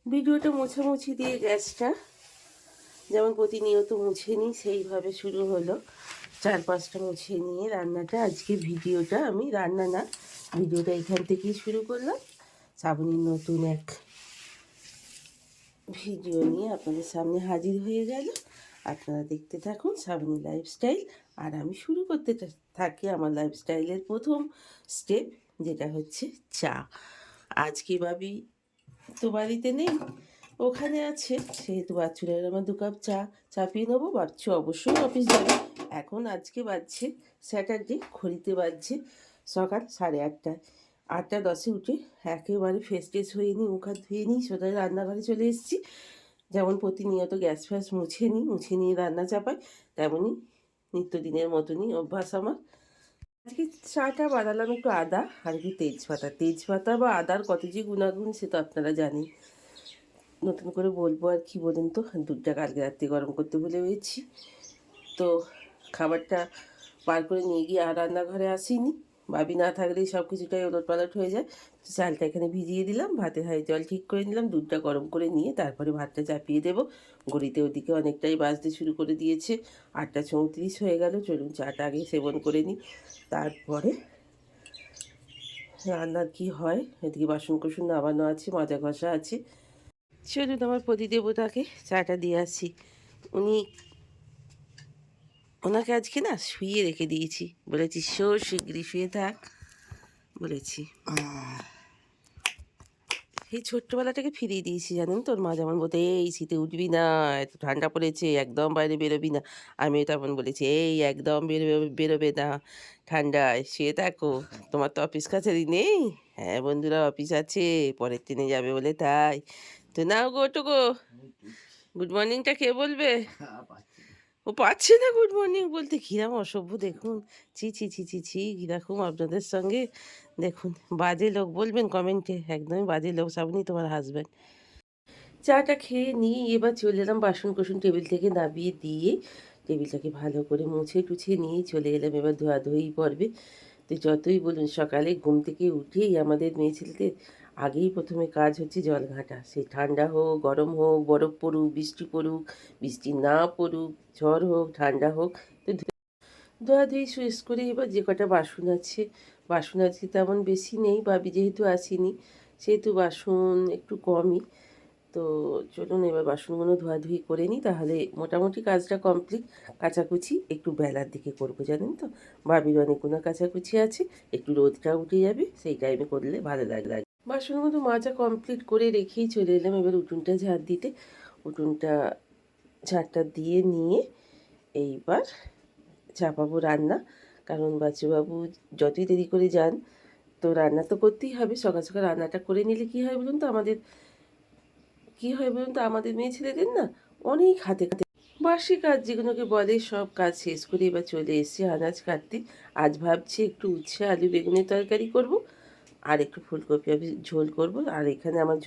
ভিডিওটা মোছামুছি দিয়ে গ্যাসটা যেমন প্রতিনিয়ত মুছে নিই সেইভাবে শুরু হলো। 4-5টা মুছে নিয়ে রান্নাটা, আজকে ভিডিওটা আমি রান্না না, ভিডিওটা এখান থেকেই শুরু করলাম। শ্রাবণীর নতুন এক ভিডিও নিয়ে আপনাদের সামনে হাজির হয়ে গেল। আপনারা দেখতে থাকুন শ্রাবণী লাইফস্টাইল। আর আমি শুরু করতে থাকি আমার লাইফস্টাইলের প্রথম স্টেপ, যেটা হচ্ছে চা। আজকে ভাবি তো বাড়িতে নেই, ওখানে আছে, সেহেতু বাচ্চুরের আমার 2 কাপ চা চাপিয়ে নেবো। বাচ্চু অবশ্যই অফিস যাবে। এখন আজকে বাজছে স্যাটারডে, ঘড়িতে বাজছে সকাল 8:30। 8:10 উঠে একেবারে ফ্রেশ ট্রেশ হয়ে নিই, মুখ হাত ধুয়ে নিই, সোজা রান্নাঘরে চলে এসেছি। যেমন প্রতিনিয়ত গ্যাস ফ্যাস মুছে নিই, মুছে নিয়ে রান্না চাপাই, তেমনই নিত্যদিনের মতনই অভ্যাস আমার। আজকে চাটা বানালাম একটু আদা আর একটু তেজপাতা বা আদার কত যে গুণাগুণ সে তো আপনারা জানেন। নতুন করে বলবো আর কি বলুন তো, দুধটা কালকে রাত্রে গরম করতে ভুলে গেছি। তো খাবারটা বার করে নিয়ে গিয়ে আর রান্নাঘরে আসিনি, ভাবি না থাকলেই সব কিছুটাই ওলটপালট হয়ে যায়। তো চালটা এখানে ভিজিয়ে দিলাম, ভাতের হাঁড়ি জল ঠিক করে নিলাম, দুধটা গরম করে নিয়ে তারপরে ভাতটা চাপিয়ে দেবো। ঘড়িতে ওদিকে অনেকটাই বাজতে শুরু করে দিয়েছে, 8:34 হয়ে গেল। চলুন চাটা আগে সেবন করে নিই, তারপরে রান্নার কি হয়। এদিকে বাসন কোসন নামানো আছে, মাজা ঘষা আছে। চলুন আমার প্রতিদেবতাকে চাটা দিয়ে আসি। ওনাকে আজকে না শুইয়ে রেখে দিয়েছি, বলেছি শীঘ্রই শুয়ে থাক বলেছি। এই ছোট্টবেলাটাকে ফিরিয়ে দিয়েছি, জানেন তোর মা যেমন বলতে, এই শীতে উঠবি না, এত ঠান্ডা পড়েছে, একদম বাইরে বেরোবি না। আমিও তেমন বলেছি, এই একদম বেরোবে না, ঠান্ডায় শুয়ে থাকো, তোমার তো অফিস কাছারি নেই। হ্যাঁ বন্ধুরা, অফিস আছে, পরের ট্রেনে যাবে বলে তাই। তো নাও গো, ওটো গো, গুড মর্নিংটা কে বলবে? ও পাচ্ছে না গুড মর্নিং বলতে, কিরম অসভ্য দেখুন। ছি ছি ছি ছি ছি, কিরকম আপনাদের সঙ্গে, দেখুন বাজে লোক বলবেন কমেন্টে, একদমই বাজে লোক শ্রাবণী তোমার হাজব্যান্ড। চাটা খেয়ে নিয়ে এবার চলে এলাম বাসন কোসন টেবিল থেকে নামিয়ে দিয়ে, টেবিলটাকে ভালো করে মুছে টুছে নিয়ে চলে এলাম এবার ধোয়াধুয়ি পর্বে। তো যতই বলুন, সকালে ঘুম থেকে উঠেই আমাদের মেয়ে ছেলেদের আগেই প্রথমে কাজ হচ্ছে জল ঘাঁটা। সে ঠান্ডা হোক, গরম হোক, বরফ পড়ুক, বৃষ্টি পড়ুক, বৃষ্টি না পড়ুক, ঝড় হোক, ঠান্ডা হোক। তো ধোয়াধুয়ি শেষ করে এবার যে কটা বাসন আছে, বাসন আজকে তেমন বেশি নেই, ভাবি যেহেতু আসিনি সেহেতু বাসন একটু কমই। তো চলুন এবার বাসনগুলো ধোয়াধুয়ি করে নিই, তাহলে মোটামুটি কাজটা কমপ্লিট। কাচাকুচি একটু বেলার দিকে করবো, জানেন তো, ভাবির অনেকগুলো কাচাকুচি আছে, একটু রোদটা উঠে যাবে, সেই টাইমে করলে ভালো লাগে। বাসনগুলো মাজা কমপ্লিট করে রেখেই চলে এলাম এবার উঠোনটা ঝাড় দিতে। উঠোনটা ঝাড়টা দিয়ে নিয়ে এইবার চাপাবো রান্না। কারণ বাচ্চুবাবু যতই দেরি করে যান, তো রান্না তো করতেই হবে। সকাল সকাল রান্নাটা করে নিলে কী হয় বলুন তো, আমাদের মেয়ে ছেলেদের না অনেক হাতে হাতে বাসি কাজ যেগুলোকে বলে, সব কাজ শেষ করে এবার চলে এসেছি আনাজ কাটতে। আজ ভাবছি একটু উচ্ছে আলু বেগুনের তরকারি করব, আর একটু ফুলকপি ঝোল করব। আর এখানে আমার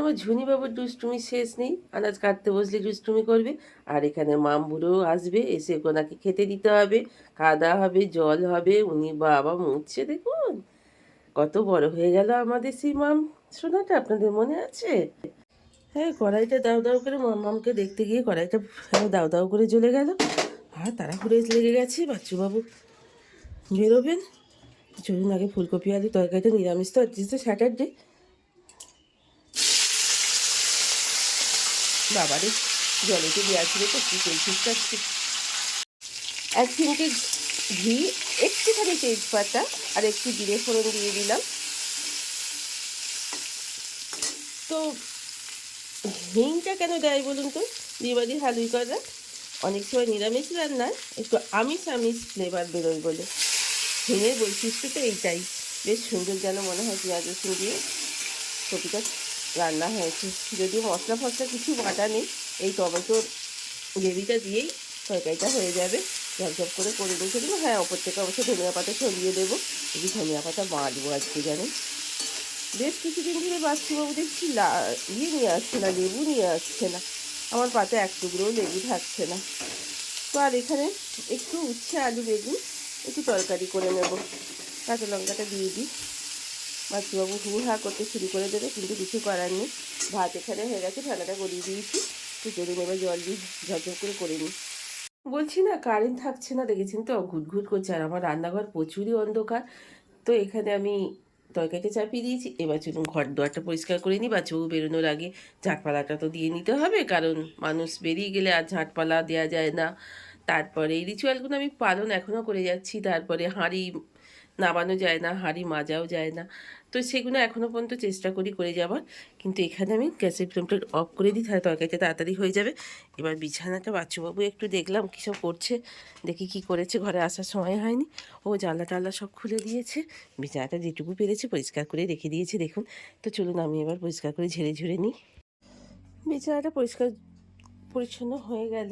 আমার ঝুনি বাবুর দুষ্টুমি শেষ নেই, আনাজ কাটতে বসলে দুষ্টুমি করবে। আর এখানে মামবুড়ো আসবে, এসে ওনাকে খেতে দিতে হবে, খাওয়া দাওয়া হবে, জল হবে। উনি বাবা মুছছে, দেখুন কত বড় হয়ে গেল আমাদের সেই মাম সোনাটা, আপনাদের মনে আছে? হ্যাঁ, কড়াইটা দাউ দাউ করে, মামকে দেখতে গিয়ে কড়াইটা দাউ দাউ করে জ্বলে গেল। আর তাড়াহুড়ো লেগে গেছে, বাচ্চুবাবু বেরোবেন। চলুন আগে ফুলকপি আলু তরকারিটা, নিরামিষ তো আজকে তো স্যাটারডে। বাবারে, জলেতে দেওয়া ছিল তো কি তেল ঠিকঠাকছে। 1 চিমটে ঘি, একটুখানি তেজপাতা আর একটু জিরে ফোড়ন দিয়ে দিলাম। তো হিংটা কেন দেয় বলুন তো বিয়েবাড়ির হালুই করা? অনেক সময় নিরামিষ রান্নায় একটু আমিষ আমিষ ফ্লেভার বেরোয় বলে। হিঙের বৈশিষ্ট্য তো এইটাই, বেশ সুন্দর যেন মনে হয় পেঁয়াজ রসুন দিয়ে কপিটা রান্না হয়েছে। যদিও মশলা ফসলা কিছু বাটা নেই, এই টমেটোর গ্রেভিটা দিয়েই তরকারিটা হয়ে যাবে। ঝপঝপ করে রেখে দেবো। হ্যাঁ, ওপর থেকে অবশ্য ধনিয়া পাতা ছড়িয়ে দেবো। যদি ধনিয়া পাতা বাঁধবো আজকে, জানেন বেশ কিছুদিন ধরে বাচ্চুবাবু দেখছি নিয়ে আসছে না, লেবু নিয়ে আসছে না। আমার পাতে এক টুকরোও লেবু থাকছে না। তো আর এখানে একটু উচ্ছে আলু বেগুন একটু তরকারি করে নেব। কাঁচা লঙ্কাটা দিয়ে দিই। বাচ্চুবাবু হু হা করতে শুরু করে দেবে, কিন্তু কিছু করার নেই। ভাত এখানে হয়ে গেছে, ঠান্ডাটা গড়িয়ে দিয়েছি। তো চলুন এবার জল দিয়ে ঝরঝর করে নিই। বলছি না, কারেন্ট থাকছে না, দেখেছেন তো, ঘুটঘুট করছে। আর আমার রান্নাঘর প্রচুরই অন্ধকার। তো এখানে আমি তরকারিটা চাপিয়ে দিয়েছি। এবার চলুন ঘর দুয়ারটা পরিষ্কার করে নিই। বাচ্চাবু বেরোনোর আগে ঝাঁটপালাটা তো দিয়ে নিতে হবে, কারণ মানুষ বেরিয়ে গেলে আর ঝাঁটপালা দেওয়া যায় না। তারপরে এই রিচুয়ালগুলো আমি পালন এখনও করে যাচ্ছি। তারপরে হাঁড়ি নামানো যায় না, হাঁড়ি মাজাও যায় না। তো সেগুলো এখনও পর্যন্ত চেষ্টা করি করে যাবার। কিন্তু এখানে আমি গ্যাসের ফ্লেমটা অফ করে দিই, তাহলে তরকারিটা তাড়াতাড়ি হয়ে যাবে। এবার বিছানাটা বাচ্চুবাবু একটু দেখলাম কী সব করছে, দেখি কি করেছে, ঘরে আসার সময় হয়নি। ও জানলা টাল্লা সব খুলে দিয়েছে, বিছানাটা যেটুকু পেরেছে পরিষ্কার করে রেখে দিয়েছে দেখুন। তো চলুন আমি এবার পরিষ্কার করে ঝেড়ে ঝুড়ে নিই। বিছানাটা পরিষ্কার পরিচ্ছন্ন হয়ে গেল।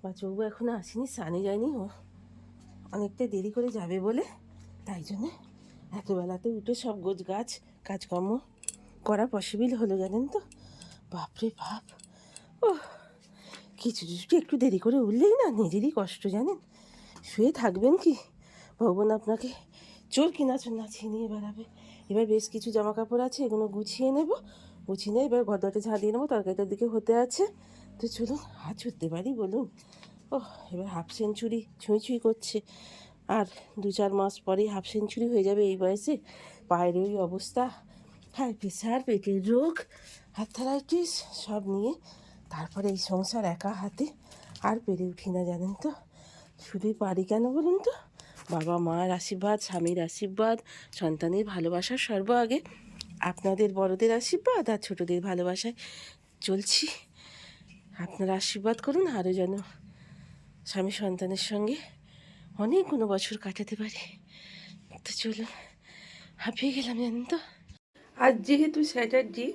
বাচ্চুবাবু এখনও আসেনি, স্নানে যায়নি, ও অনেকটা দেরি করে যাবে বলে, তাই জন্যে এত বেলাতে উঠে সব গোছ গাছ কাজকর্ম করা পসিবল হলো, জানেন তো। বাপরে বাপ, ও কিছু একটু দেরি করে উঠলেই না নিজেরই কষ্ট, জানেন। শুয়ে থাকবেন কি, ভগবান আপনাকে চোর কিনা চোর নাচিয়ে নিয়ে বেড়াবে। এবার বেশ কিছু জামা কাপড় আছে, এগুলো গুছিয়ে নেব। গুছিয়ে নিয়ে এবার ঘরটাতে ঝাঁ দিয়ে নেবো, তরকারিটার দিকে হতে আছে। তো চলুন হাত ছুটতে পারি বলুন। ও এবার হাফ সেঞ্চুরি ছুঁই ছুঁই করছে। আর 2-4 মাস পরেই হাফ সেঞ্চুরি হয়ে যাবে এই বয়সে। পায়ের ওই অবস্থা, হাই প্রেশার, পেটের রোগ, আর্থারাইটিস সব নিয়ে তারপরে এই সংসার একা হাতে আর পেরে উঠি না, জানেন তো। শুধুই পারি কেন বলুন তো, বাবা মার আশীর্বাদ, স্বামীর আশীর্বাদ, সন্তানের ভালোবাসার সর্ব আগে, আপনাদের বড়দের আশীর্বাদ আর ছোটদের ভালোবাসায় চলছি। আপনারা আশীর্বাদ করুন আরও যেন স্বামী সন্তানের সঙ্গে অনেকগুলো বছর কাটাতে পারি। তো চলুন, হাঁপিয়ে গেলাম জানেন তো। আজ যেহেতু স্যাটারডে,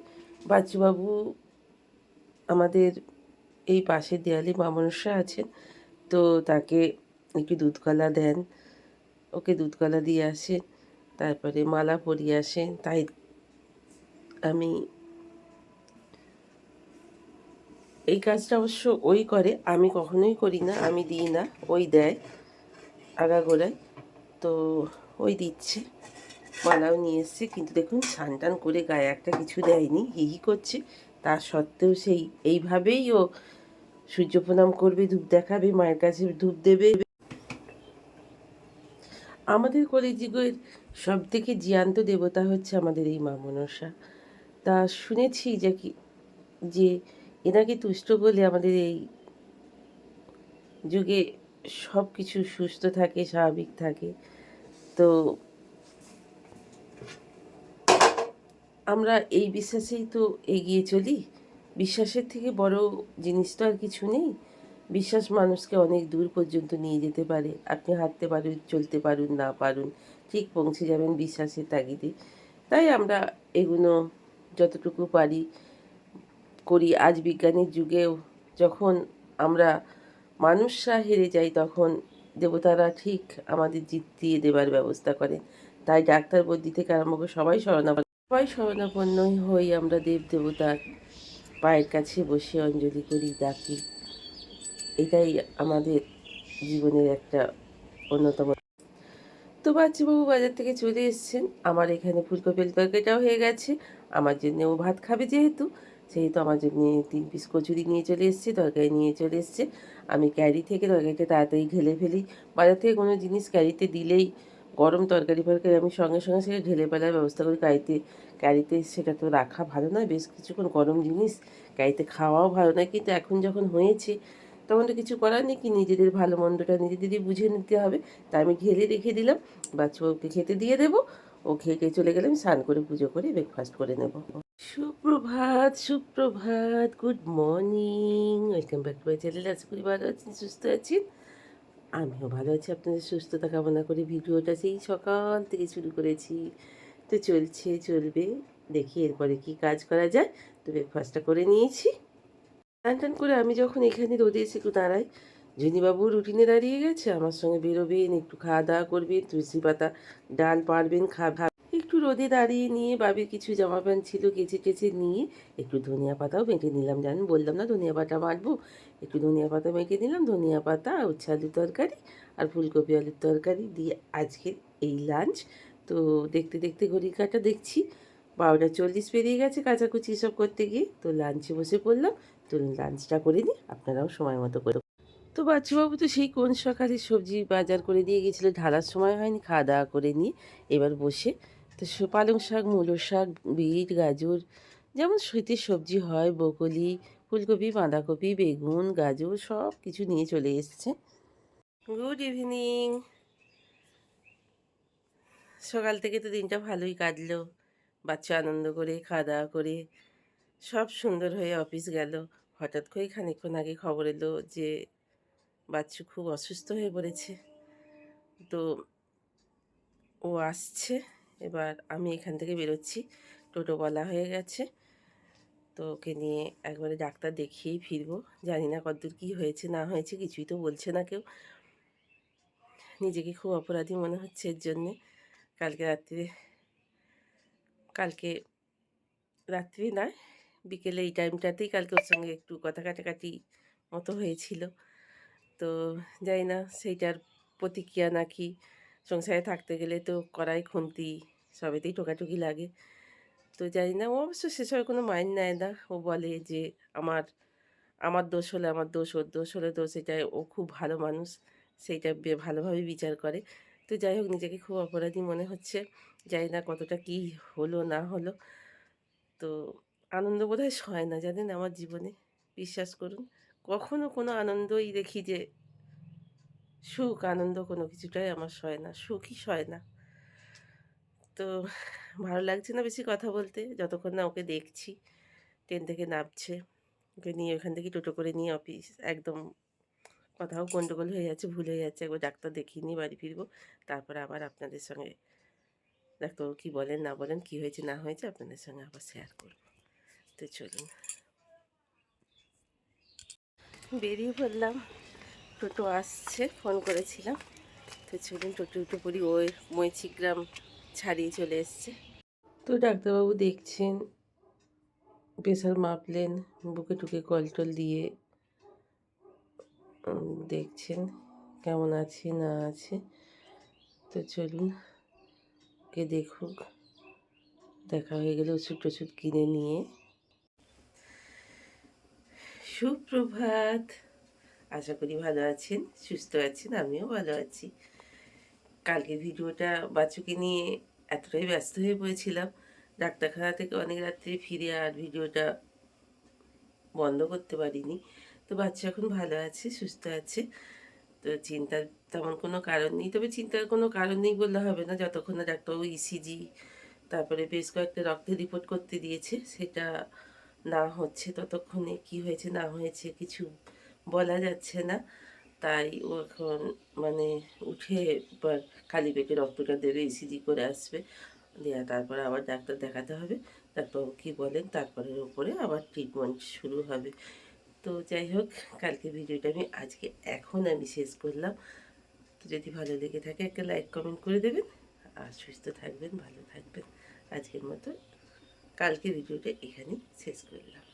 বাচ্চুবাবু আমাদের এই পাশের দেয়ালে মা মনসা আছেন, তো তাকে একটু দুধ কলা দেন, ওকে দুধ কলা দিয়ে আসেন, তারপরে মালা পরিয়ে আসেন। তাই আমি এই কাজটা অবশ্য ওই করে, আমি কখনোই করি না, আমি দিই না, ওই দেয় আগাগোড়ায়। তো ওই দিচ্ছে, মালাও নিয়ে এসছে। কিন্তু দেখুন স্নান টান করে গায়ে একটা কিছু দেয়নি, হি হি করছে। তা সত্ত্বেও সেই এইভাবেই ও সূর্য প্রণাম করবে, ধূপ দেখাবে, মায়ের কাছে ধূপ দেবে। আমাদের কলিযুগের সব থেকে জ্যান্ত দেবতা হচ্ছে আমাদের এই মা মনসা। তা শুনেছি যে এনাকে তুষ্ট করলে আমাদের এই যুগে সব কিছু সুস্থ থাকে, স্বাভাবিক থাকে। তো আমরা এই বিশ্বাসেই তো এগিয়ে চলি। বিশ্বাসের থেকে বড় জিনিস তো আর কিছু নেই। বিশ্বাস মানুষকে অনেক দূর পর্যন্ত নিয়ে যেতে পারে। আপনি হাঁটতে পারুন, চলতে পারুন, না পারুন, ঠিক পৌঁছে যাবেন বিশ্বাসের তাগিদে। তাই আমরা এগুলো যতটুকু পারি করি। আজ বিজ্ঞানের যুগেও যখন আমরা মানুষরা হেরে যাই, তখন দেবতারা ঠিক আমাদের জিতিয়ে দেবার ব্যবস্থা করেন। তাই ডাক্তার বৈদ্য থেকে আরম্ভ করে সবাই শরণাপন্ন হই আমরা দেব দেবতার পায়ের কাছে বসে অঞ্জলি করি, ডাকি। এটাই আমাদের জীবনের একটা অন্যতম। তো বাচ্চাবাবু বাজার থেকে চলে এসেছেন, আমার এখানে ফুলকপির তরকারিটাও হয়ে গেছে। আমার জন্য ও ভাত খাবে যেহেতু, সেহেতু আমার জন্য 3 পিস কচুরি নিয়ে চলে এসছে, তরকারি নিয়ে চলে এসছে। আমি ক্যারি থেকে তরকারিটা তাড়াতাড়ি ঢেলে ফেলি। বাজার থেকে কোনো জিনিস ক্যারিতে দিলেই গরম তরকারি ফরকারি আমি সঙ্গে সঙ্গে সেটা ঢেলে ফেলার ব্যবস্থা করি। ক্যারিতে সেটা তো রাখা ভালো নয়, বেশ কিছুক্ষণ গরম জিনিস ক্যারিতে খাওয়াও ভালো নয়। কিন্তু এখন যখন হয়েছে তখন তো কিছু করার নেই, কি নিজেদের ভালো মন্দটা নিজেদেরই বুঝে নিতে হবে। তাই আমি ঢেলে রেখে দিলাম, বাচ্চাকে খেতে দিয়ে দেবো। ও খেয়ে চলে গেলে আমি স্নান করে পুজো করে ব্রেকফাস্ট করে নেব। সুপ্রভাত, সুপ্রভাত, good morning, welcome back to my channel. আশা করি ভালো আছেন, সুস্থ আছেন। আমিও ভালো আছি, আপনাদের সুস্থতা কামনা করে ভিডিওটা সেই সকাল থেকে শুরু করেছি। তো চলবে, দেখি এরপরে কি কাজ করা যায়। তো ব্রেকফাস্টটা করে নিয়েছি। স্নান টান করে আমি যখন এখানে রোদে এসে একটু দাঁড়াই, জনিবাবু রুটিনে দাঁড়িয়ে গেছে, আমার সঙ্গে বেরোবেন, একটু খাওয়া দাওয়া করবেন, তুলসী পাতা ডাল পারবেন খাবেন। একটু রোদে দাঁড়িয়ে নিয়ে বাবির কিছু জামা প্যান্ট ছিল কেচে টেচে নিয়ে একটু ধনিয়া পাতাও মেখে নিলাম। জানেন বললাম না ধনিয়া পাতা বাটবো, একটু ধনিয়া পাতা মেখে নিলাম। ধনিয়া পাতা, উচ্ছে আলুর তরকারি আর ফুলকপি আলুর তরকারি দিয়ে আজকের এই লাঞ্চ। তো দেখতে দেখতে ঘড়ির কাঁটা দেখছি 12:40 পেরিয়ে গেছে কাচাকুচি সব করতে গিয়ে। তো লাঞ্চে বসে পড়লাম। তো লাঞ্চটা করে নিই, আপনারাও সময় মতো করে। তো বাচ্চুবাবু তো সেই কোন সকালে সবজি বাজার করে দিয়ে গেছিলো, ঢালার সময় হয়নি, খাওয়া দাওয়া করে নিয়ে এবার বসে তো পালং শাক, মূলো শাক, বিট, গাজর, যেমন শীতের সবজি হয়, ব্রোকলি, ফুলকপি, বাঁধাকপি, বেগুন, গাজর সব কিছু নিয়ে চলে এসছে। Good evening. সকাল থেকে তো দিনটা ভালোই কাটলো, বাচ্চা আনন্দ করে খাওয়া দাওয়া করে সব সুন্দর হয়ে অফিস গেল। হঠাৎ করেই খানিকক্ষণ আগে খবর এলো যে বাচ্চু খুব অসুস্থ হয়ে পড়েছে। তো ও আসছে, এবার আমি এখান থেকে বেরোচ্ছি, টোটো বলা হয়ে গেছে। তো ওকে নিয়ে একবারে ডাক্তার দেখিয়েই ফিরবো। জানি না কতদূর কী হয়েছে না হয়েছে, কিছুই তো বলছে না কেউ। নিজেকে খুব অপরাধী মনে হচ্ছে এর জন্যে। কালকে রাত্রি নয়, বিকেলে এই টাইমটাতেই কালকে ওর সঙ্গে একটু কথা কাটাকাটি মতো হয়েছিল। তো জানি না সেইটার প্রতিক্রিয়া নাকি। সংসারে থাকতে গেলে তো কড়াই খুন্তি সবেতেই টোকাটুকি লাগে। তো জানি না, ও অবশ্য সেসব কোনো মাইন্ড নেয় না। ও বলে যে আমার আমার দোষ হলে আমার দোষ, ওর দোষ হলে দোষ, এটাই ও খুব ভালো মানুষ, সেইটা ভালোভাবে বিচার করে। তো যাই হোক, নিজেকে খুব অপরাধী মনে হচ্ছে। জানি না কতটা কী হলো না হলো। তো আনন্দ বোধহয় সয় না জানেন আমার জীবনে, বিশ্বাস করুন। কখনো কোনো আনন্দই দেখি যে সুখ আনন্দ কোনো কিছুটাই আমার সয় না, সুখই সয় না। তো ভালো লাগছে না বেশি কথা বলতে, যতক্ষণ না ওকে দেখছি। ট্রেন থেকে নামছে, ওকে নিয়ে ওখান থেকে টোটো করে নিয়ে অফিস একদম। কথাও গন্ডগোল হয়ে যাচ্ছে, ভুল হয়ে যাচ্ছে, একবার ডাক্তার দেখিয়ে নিয়ে বাড়ি ফিরবো। তারপরে আবার আপনাদের সঙ্গে ডাক্তারবাবু কী বলেন না বলেন, কী হয়েছে না হয়েছে আপনাদের সঙ্গে আবার শেয়ার করব। তো চলুন, বেরিয়ে পড়লাম। টোটো আসছে, ফোন করেছিলাম। তো চলুন টোটো উঠে পড়ি। ওই মৈছিগ্রাম ছাড়িয়ে চলে এসছে। তো ডাক্তারবাবু দেখছেন, প্রেশার মাপলেন, বুকে টুকে কল টল দিয়ে দেখছেন কেমন আছে না আছে। তো চলুন, কে দেখুক। দেখা হয়ে গেলে ওষুধ টষুধ কিনে নিয়ে। সুপ্রভাত, আশা করি ভালো আছেন, সুস্থ আছেন, আমিও ভালো আছি। কালকে ভিডিওটা বাচ্চুকে নিয়ে এতটাই ব্যস্ত হয়ে পড়েছিলাম, ডাক্তারখানা থেকে অনেক রাত্রে ফিরে আর ভিডিওটা বন্ধ করতে পারিনি। তো বাচ্চা এখন ভালো আছে, সুস্থ আছে। তো চিন্তার তেমন কোনো কারণ নেই, তবে চিন্তার কোনো কারণ নেই বললে হবে না। যতক্ষণ না ডাক্তারবাবু ইসিজি তারপরে বেশ কয়েকটা রক্তের রিপোর্ট করতে দিয়েছে, সেটা না হচ্ছে ততক্ষণে কি হয়েছে না হয়েছে কিছু বলা যাচ্ছে না। তাই ও এখন মানে উঠে এবার খালি পেটে রক্তটা দেবে, ইসিজি করে আসবে, দেওয়া তারপরে আবার ডাক্তার দেখাতে হবে। ডাক্তারবাবু কী বলেন তারপরের ওপরে আবার ট্রিটমেন্ট শুরু হবে। তো যাই হোক, কালকে ভিডিওটা আমি শেষ করলাম। তো যদি ভালো লেগে থাকে একটা লাইক কমেন্ট করে দেবেন, আর সুস্থ থাকবেন, ভালো থাকবেন। আজকের মতো কালকে ভিডিওটা এখানেই শেষ করলাম।